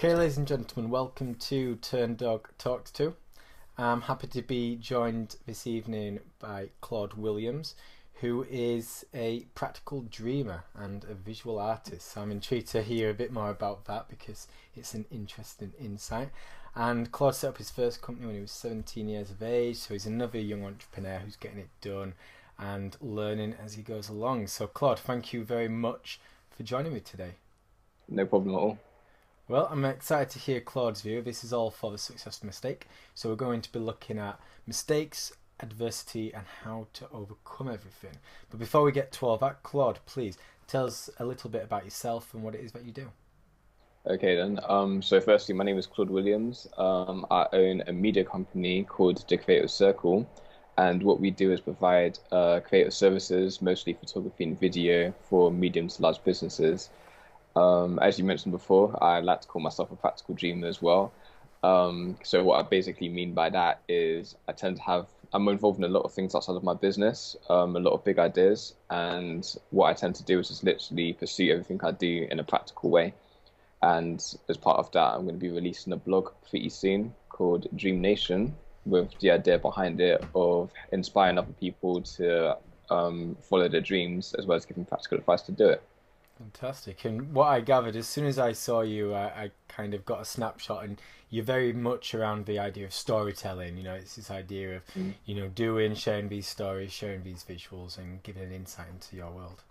Okay, ladies and gentlemen, welcome to Turndog Talks 2. I'm happy to be joined this evening by Claud Williams, who is a practical dreamer and a visual artist. So I'm intrigued to hear a bit more about that because it's an interesting insight. And Claude set up his first company when he was 17 years of age, so he's another young entrepreneur who's getting it done and learning as he goes along. So Claude, thank you very much for joining me today. No problem at all. Well, I'm excited to hear Claude's view. This is all for the successful mistake. So we're going to be looking at mistakes, adversity, and how to overcome everything. But before we get to all that, Claude, please tell us a little bit about yourself and what it is that you do. Okay then. So firstly, my name is Claud Williams. I own a media company called The Creative Circle, and what we do is provide creative services, mostly photography and video, for medium to large businesses. As you mentioned before, I like to call myself a practical dreamer as well. So what I basically mean by that is I'm involved in a lot of things outside of my business, a lot of big ideas, and what I tend to do is just literally pursue everything I do in a practical way. And as part of that, I'm going to be releasing a blog pretty soon called Dream Nation, with the idea behind it of inspiring other people to follow their dreams, as well as giving practical advice to do it. Fantastic. And what I gathered, as soon as I saw you, I kind of got a snapshot, and you're very much around the idea of storytelling. You know, it's this idea of, sharing these stories, sharing these visuals, and giving an insight into your world.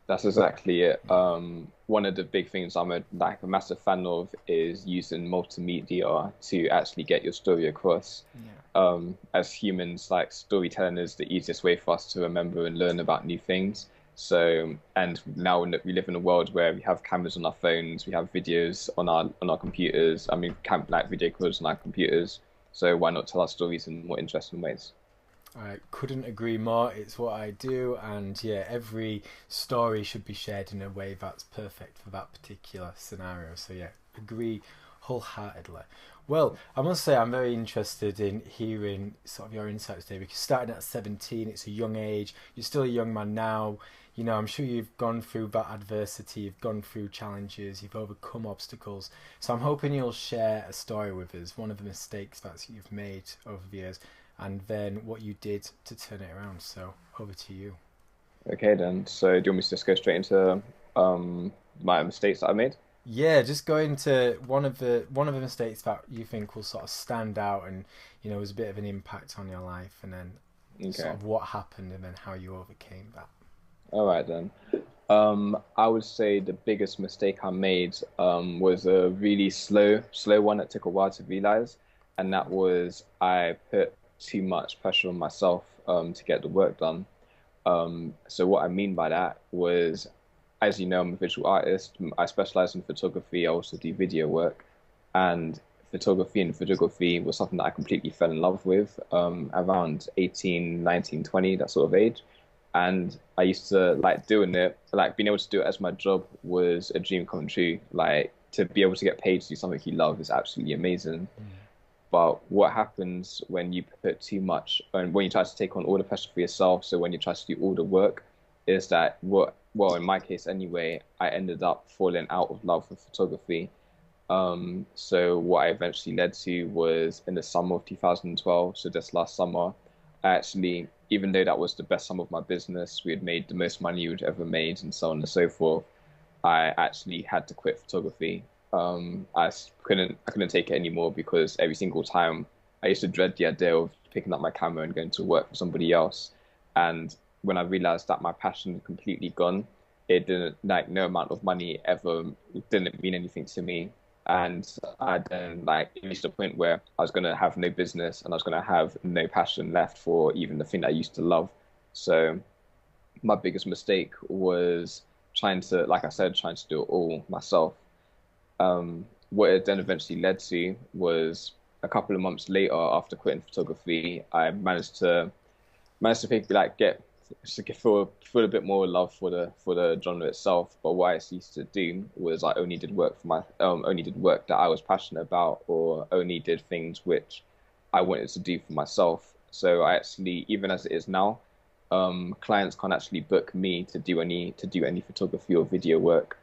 That's exactly it. One of the big things I'm a massive fan of is using multimedia to actually get your story across. Yeah. As humans, like, storytelling is the easiest way for us to remember and learn about new things. So, and now we live in a world where we have cameras on our phones, we have videos on our computers. I mean, video calls on our computers. So why not tell our stories in more interesting ways? I couldn't agree more. It's what I do, and yeah, every story should be shared in a way that's perfect for that particular scenario. So yeah, agree wholeheartedly. Well, I must say I'm very interested in hearing sort of your insights today, because starting at 17, it's a young age. You're still a young man now. You know, I'm sure you've gone through that adversity, you've gone through challenges, you've overcome obstacles. So I'm hoping you'll share a story with us, one of the mistakes that you've made over the years, and then what you did to turn it around. So over to you. Okay, then. So do you want me to just go straight into my mistakes that I made? Yeah, just go into one of the mistakes that you think will sort of stand out, and was a bit of an impact on your life, and then sort Okay. of what happened, and then how you overcame that. All right then. I would say the biggest mistake I made was a really slow one that took a while to realize, and that was I put too much pressure on myself to get the work done. So what I mean by that was, as you know, I'm a visual artist. I specialize in photography. I also do video work, and photography was something that I completely fell in love with around 18, 19, 20, that sort of age. And I used to like doing it, like being able to do it as my job was a dream come true. Like, to be able to get paid to do something you love is absolutely amazing. But what happens when you put too much, and when you try to take on all the pressure for yourself, so when you try to do all the work, is that well, in my case anyway, I ended up falling out of love with photography. So what I eventually led to was, in the summer of 2012, so this last summer, I actually, even though that was the best summer of my business, we had made the most money we'd ever made, and so on and so forth, I actually had to quit photography. I couldn't take it anymore, because every single time I used to dread the idea of picking up my camera and going to work for somebody else. And when I realized that my passion had completely gone, it didn't, like, no amount of money ever didn't mean anything to me. And I then, like, it reached a point where I was gonna have no business, and I was gonna have no passion left for even the thing that I used to love. So my biggest mistake was trying to, like I said, trying to do it all myself. What it then eventually led to was, a couple of months later, after quitting photography, I managed to pick, like, get to feel a bit more love for the genre itself. But what I used to do was I only did work that I was passionate about, or only did things which I wanted to do for myself. So I actually, even as it is now, clients can't actually book me to do any photography or video work.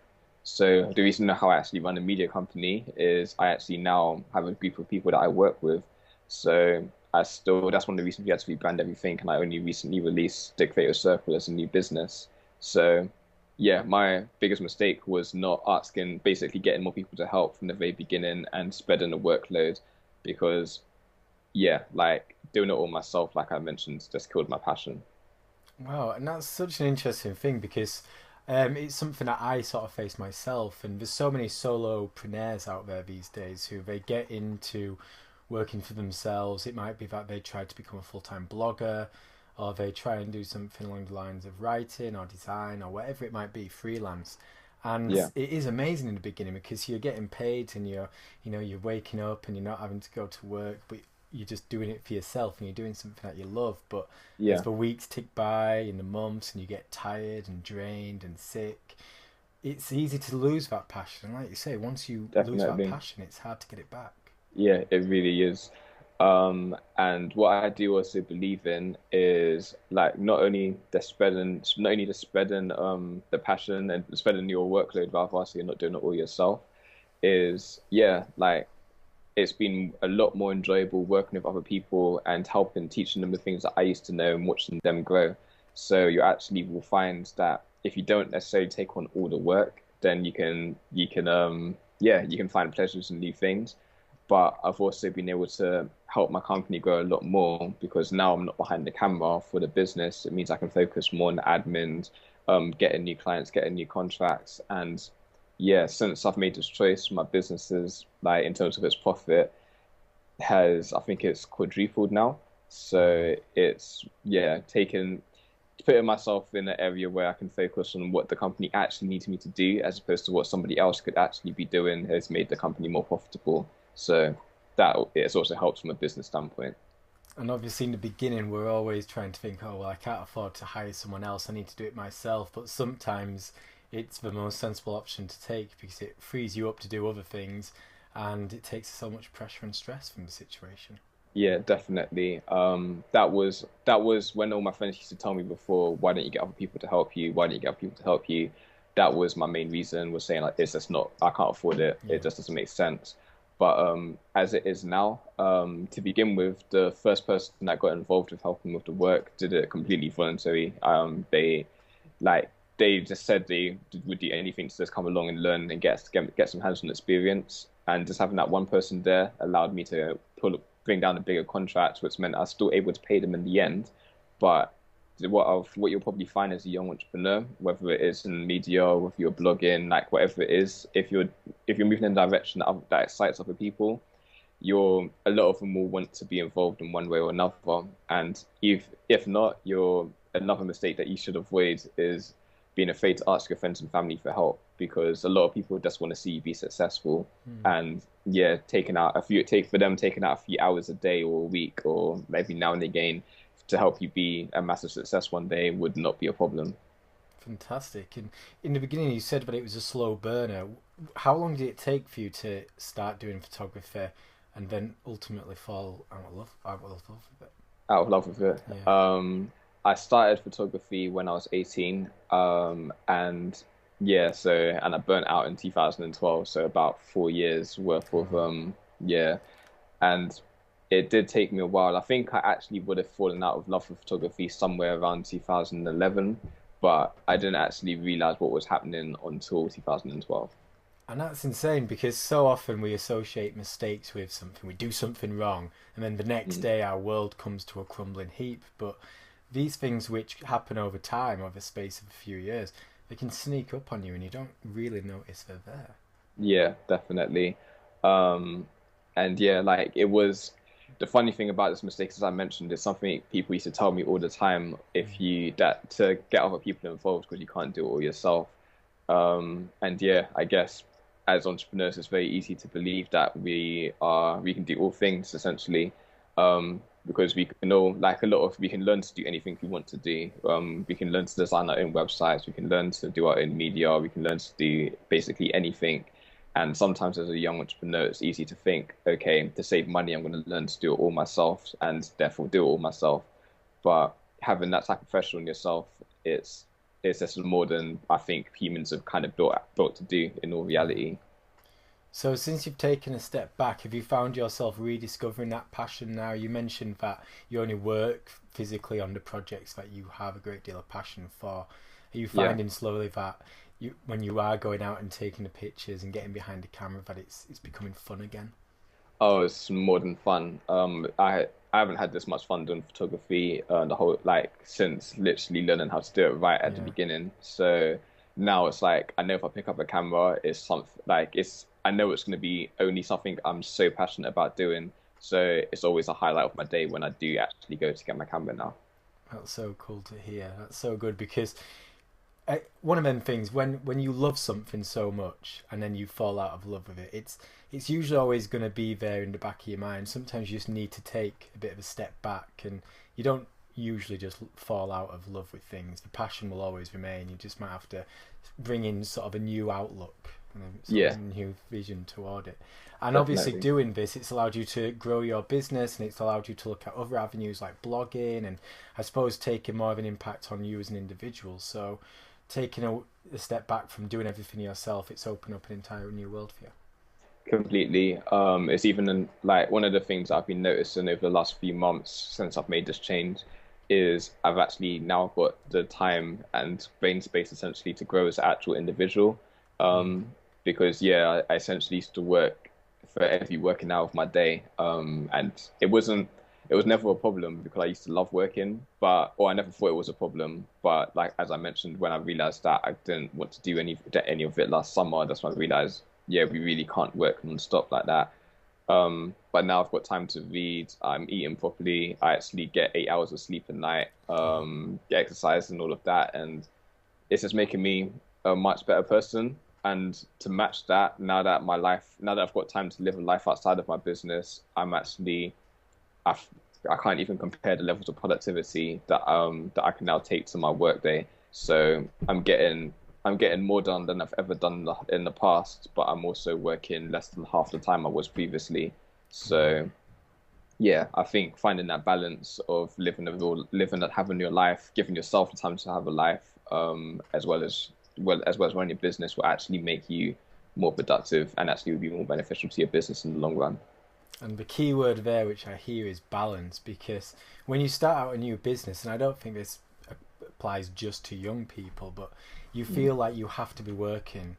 So the reason how I actually run a media company is I actually now have a group of people that I work with. So that's one of the reasons we had to rebrand everything, and I only recently released the Creative Circle as a new business. So yeah, my biggest mistake was not asking, basically getting more people to help from the very beginning and spreading the workload, because yeah, like doing it all myself, like I mentioned, just killed my passion. Wow, and that's such an interesting thing because it's something that I sort of face myself, and there's so many solopreneurs out there these days who they get into working for themselves. It might be that they try to become a full-time blogger, or they try and do something along the lines of writing or design or whatever it might be, freelance. And Yeah, it is amazing in the beginning because you're getting paid and you're waking up and you're not having to go to work, but you're just doing it for yourself and you're doing something that you love. But as yeah, the weeks tick by and the months and you get tired and drained and sick, it's easy to lose that passion. And like you say, once you lose that definitely. passion, it's hard to get it back. Yeah, it really is. And what I do also believe in is like not only the spreading the passion and spreading your workload, rather, so you're not doing it all yourself, is yeah, like it's been a lot more enjoyable working with other people and helping teaching them the things that I used to know and watching them grow. So you actually will find that if you don't necessarily take on all the work, then you can find pleasures in new things. But I've also been able to help my company grow a lot more because now I'm not behind the camera for the business. It means I can focus more on the admin, getting new clients, getting new contracts, and yeah, since I've made this choice, my businesses, like in terms of its profit, I think it's quadrupled now. Wow. So it's, yeah, putting myself in an area where I can focus on what the company actually needs me to do, as opposed to what somebody else could actually be doing, has made the company more profitable. So that it's also helped from a business standpoint. And obviously, in the beginning, we're always trying to think, oh, well, I can't afford to hire someone else. I need to do it myself. But sometimes it's the most sensible option to take because it frees you up to do other things and it takes so much pressure and stress from the situation. Yeah, definitely. That was when all my friends used to tell me before, why don't you get other people to help you? Why don't you get other people to help you? That was my main reason, was saying like it's just not, I can't afford it. It Yeah. just doesn't make sense. But as it is now, to begin with, the first person that got involved with helping with the work did it completely voluntary. Like they just said they would do anything to just come along and learn and get some hands-on experience. And just having that one person there allowed me to bring down a bigger contract, which meant I was still able to pay them in the end. But what you'll probably find as a young entrepreneur, whether it is in media or if you're blogging, like whatever it is, if you're moving in a direction that excites other people, a lot of them will want to be involved in one way or another. And if not, you're another mistake that you should avoid is being afraid to ask your friends and family for help, because a lot of people just want to see you be successful. Hmm. And yeah, taking out a few hours a day or a week or maybe now and again to help you be a massive success one day would not be a problem. Fantastic. And in the beginning, you said that it was a slow burner. How long did it take for you to start doing photography and then ultimately fall out of love with it? Out of love with it. Yeah. I started photography when I was 18, and yeah, and I burnt out in 2012, so about 4 years worth of Wow. yeah, and it did take me a while. I think I actually would have fallen out of love with photography somewhere around 2011, but I didn't actually realize what was happening until 2012. And that's insane because so often we associate mistakes with something. We do something wrong, and then the next Mm. day our world comes to a crumbling heap. But these things, which happen over time, over the space of a few years, they can sneak up on you and you don't really notice they're there. Yeah, definitely. Um, and yeah, like it was the funny thing about this mistake, as I mentioned, is something people used to tell me all the time, if Mm. you that to get other people involved because you can't do it all yourself. And yeah, I guess as entrepreneurs, it's very easy to believe that we can do all things essentially, because we can know like we can learn to do anything we want to do. We can learn to design our own websites, we can learn to do our own media, we can learn to do basically anything. And sometimes as a young entrepreneur, it's easy to think, okay, to save money, I'm going to learn to do it all myself and therefore do it all myself. But having that type of pressure on yourself, it's it's just more than I think humans have kind of built to do in all reality. So since you've taken a step back, have you found yourself rediscovering that passion now? You mentioned that you only work physically on the projects that you have a great deal of passion for. Are you Yeah. finding slowly that when you are going out and taking the pictures and getting behind the camera, that it's becoming fun again? Oh, it's more than fun. I haven't had this much fun doing photography the whole like since literally learning how to do it right at the Yeah. beginning. So now it's like I know if I pick up a camera, it's something like it's I know it's going to be only something I'm so passionate about doing. So it's always a highlight of my day when I do actually go to get my camera now. That's so cool to hear. That's so good because one of them things when you love something so much and then you fall out of love with it, it's usually always going to be there in the back of your mind. Sometimes you just need to take a bit of a step back, and you don't usually just fall out of love with things. The passion will always remain. You just might have to bring in sort of a new outlook and a sort Yeah, of new vision toward it. And obviously definitely. doing this, it's allowed you to grow your business, and it's allowed you to look at other avenues like blogging, and I suppose taking more of an impact on you as an individual. So taking a step back from doing everything yourself, it's opened up an entire new world for you. Completely. It's even like one of the things I've been noticing over the last few months since I've made this change is I've actually now got the time and brain space essentially to grow as an actual individual. Mm. Um, because yeah, I essentially used to work for every working hour of my day. And it was never a problem because I used to love working, or I never thought it was a problem. But like as I mentioned, when I realized that I didn't want to do any of it last summer, that's when I realized yeah, we really can't work non-stop like that. But now I've got time to read. I'm eating properly. I actually get 8 hours of sleep a night, Wow. get exercise and all of that. And it's just making me a much better person. And to match that, now that I've got time to live a life outside of my business, I've, I can't even compare the levels of productivity that I can now take to my workday. So I'm getting more done than I've ever done in the past, but I'm also working less than half the time I was previously. Wow. So yeah, I think finding that balance of living that having your life, giving yourself the time to have a life, as well as running your business will actually make you more productive and actually will be more beneficial to your business in the long run. And the key word there, which I hear, is balance. Because when you start out a new business, and I don't think this applies just to young people, but you Mm. feel like you have to be working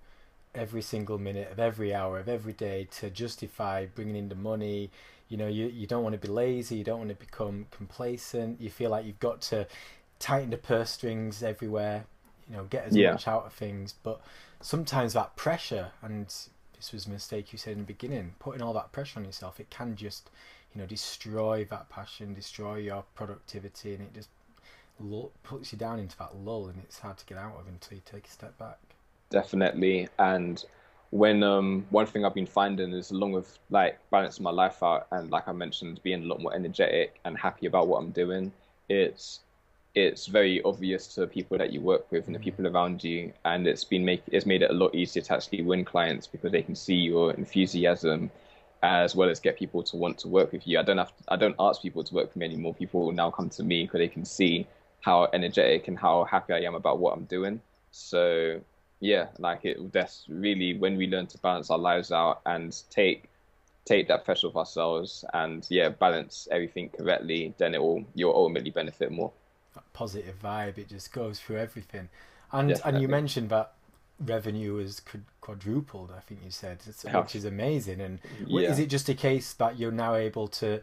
every single minute of every hour of every day to justify bringing in the money. You don't want to be lazy, you don't want to become complacent. You feel like you've got to tighten the purse strings everywhere, get as Yeah, much out of things. But sometimes that pressure, and this was a mistake you said in the beginning, putting all that pressure on yourself, it can just, destroy that passion, destroy your productivity, and it just puts you down into that lull, and it's hard to get out of until you take a step back. definitely. And when one thing I've been finding is along with like balancing my life out and like I mentioned, being a lot more energetic and happy about what I'm doing, it's it's very obvious to people that you work with and the Mm. people around you, and it's made it a lot easier to actually win clients because they can see your enthusiasm as well as get people to want to work with you. I don't ask people to work with me anymore. People will now come to me because they can see how energetic and how happy I am about what I'm doing. So yeah, that's really when we learn to balance our lives out and take that pressure off ourselves and yeah, balance everything correctly, then you'll ultimately benefit more. That positive vibe, it just goes through everything. And you Definitely. mentioned that revenue has quadrupled, I think you said, Yeah. which is amazing. And is Yeah. it just a case that you're now able to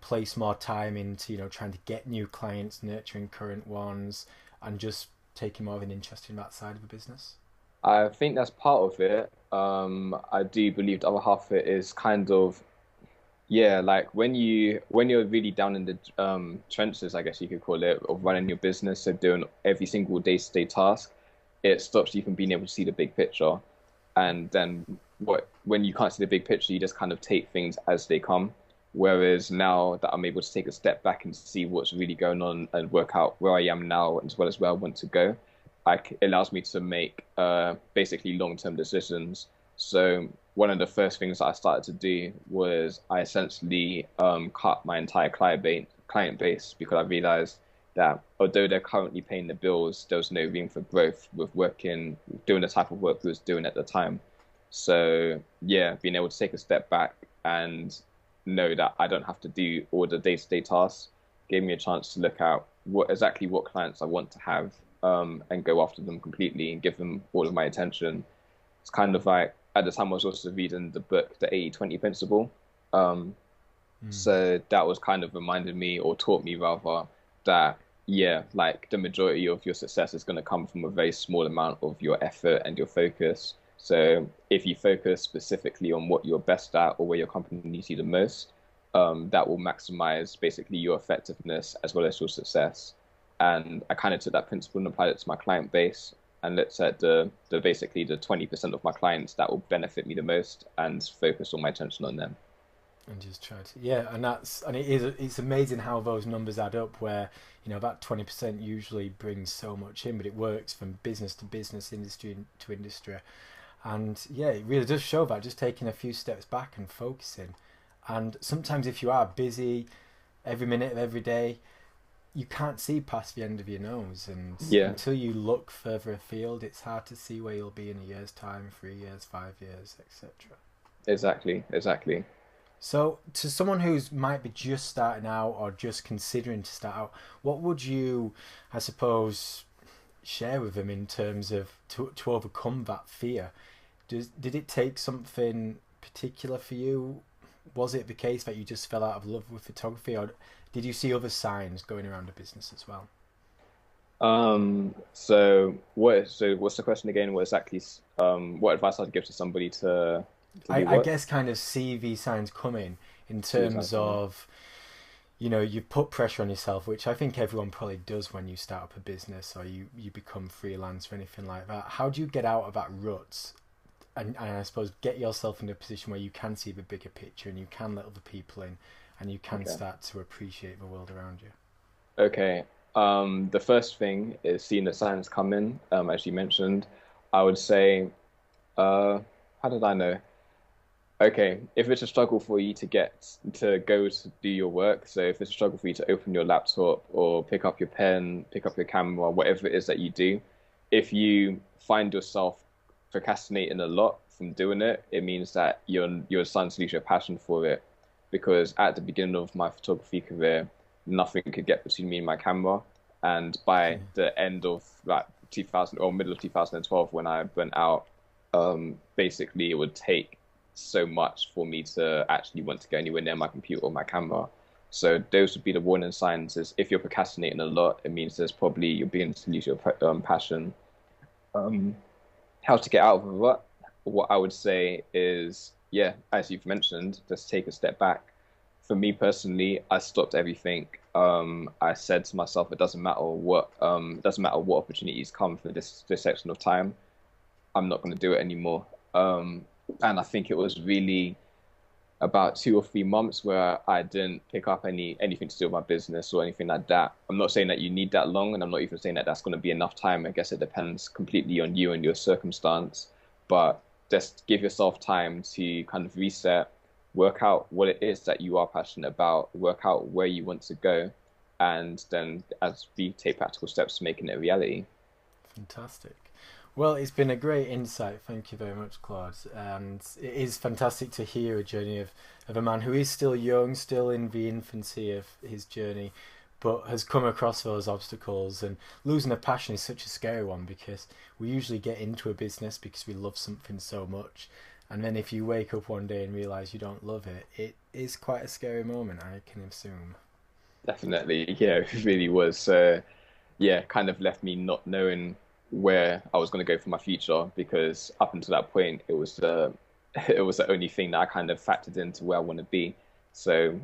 place more time into, trying to get new clients, nurturing current ones, and just taking more of an interest in that side of the business? I think that's part of it. I do believe the other half of it is kind of yeah, like when you're really down in the trenches, I guess you could call it, of running your business, so doing every single day-to-day task, it stops you from being able to see the big picture. And then when you can't see the big picture, you just kind of take things as they come. Whereas now that I'm able to take a step back and see what's really going on and work out where I am now as well as where I want to go, it allows me to make basically long-term decisions. So one of the first things that I started to do was I essentially cut my entire client base because I realized that although they're currently paying the bills, there was no room for growth with doing the type of work we was doing at the time. So yeah, being able to take a step back and know that I don't have to do all the day-to-day tasks gave me a chance to look at what clients I want to have, and go after them completely and give them all of my attention. It's kind of like at the time I was also reading the book, The 80/20 Principle. Um, Mm. so that was kind of reminded me, or taught me rather, that yeah, like the majority of your success is going to come from a very small amount of your effort and your focus. So if you focus specifically on what you're best at or where your company needs you the most, that will maximize basically your effectiveness as well as your success. And I kind of took that principle and applied it to my client base and looked at the basically the 20% of my clients that will benefit me the most and focus all my attention on them. And just try to, yeah, and it's amazing how those numbers add up, where that 20% usually brings so much in, but it works from business to business, industry to industry. And yeah, it really does show that just taking a few steps back and focusing. And sometimes if you are busy every minute of every day, you can't see past the end of your nose, and Yeah, until you look further afield, it's hard to see where you'll be in a year's time, 3 years, 5 years, etc. exactly, exactly. So, to someone who's might be just starting out or just considering to start out, what would you, I suppose, share with them in terms of to overcome that fear? Did it take something particular for you? Was it the case that you just fell out of love with photography, or did you see other signs going around the business as well? So what's the question again? What exactly, what advice I'd give to somebody to do I what? guess kind of see these signs coming in Suicide terms coming. of you put pressure on yourself, which I think everyone probably does when you start up a business or you become freelance or anything like that. How do you get out of that rut and I suppose get yourself in a position where you can see the bigger picture and you can let other people in and you can Okay. start to appreciate the world around you? Okay. The first thing is seeing the signs come in, as you mentioned. I would say, uh, how did I know? Okay, if it's a struggle for you to get to go to do your work, so if it's a struggle for you to open your laptop or pick up your pen, pick up your camera, whatever it is that you do, if you find yourself procrastinating a lot from doing it, it means that you're starting to lose your passion for it. Because at the beginning of my photography career, nothing could get between me and my camera. And by the end of like 2000 or middle of 2012, when I burnt out, basically it would take so much for me to actually want to go anywhere near my computer or my camera. So those would be the warning signs. Is if you're procrastinating a lot, it means there's probably you're beginning to lose your passion. Um, how to get out of a rut? What I would say is, yeah, as you've mentioned, just take a step back. For me personally, I stopped everything. I said to myself, it doesn't matter what opportunities come for this section of time. I'm not going to do it anymore. And I think it was really about 2 or 3 months where I didn't pick up anything to do with my business or anything like that. I'm not saying that you need that long, and I'm not even saying that that's going to be enough time. I guess it depends completely on you and your circumstance. But just give yourself time to kind of reset, work out what it is that you are passionate about, work out where you want to go, and then as we take practical steps to making it a reality. Fantastic. Well, it's been a great insight. Thank you very much, Claude. And it is fantastic to hear a journey of a man who is still young, still in the infancy of his journey, but has come across those obstacles. And losing a passion is such a scary one because we usually get into a business because we love something so much. And then if you wake up one day and realize you don't love it, it is quite a scary moment, I can assume. Definitely, yeah, it really was. Yeah, kind of left me not knowing where I was going to go for my future because up until that point, it was it was the only thing that I kind of factored into where I want to be. So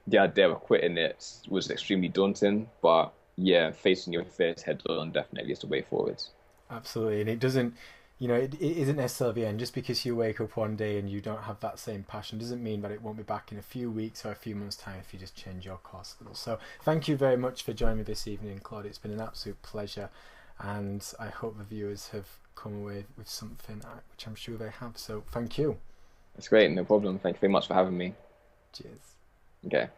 the idea of quitting it was extremely daunting, but yeah, facing your fears head on definitely is the way forward. Absolutely, and it doesn't, it isn't necessarily the end. Just because you wake up one day and you don't have that same passion doesn't mean that it won't be back in a few weeks or a few months' time if you just change your course a little. So, thank you very much for joining me this evening, Claude. It's been an absolute pleasure, and I hope the viewers have come away with something, which I'm sure they have. So, thank you. That's great, no problem. Thank you very much for having me. Cheers. Okay.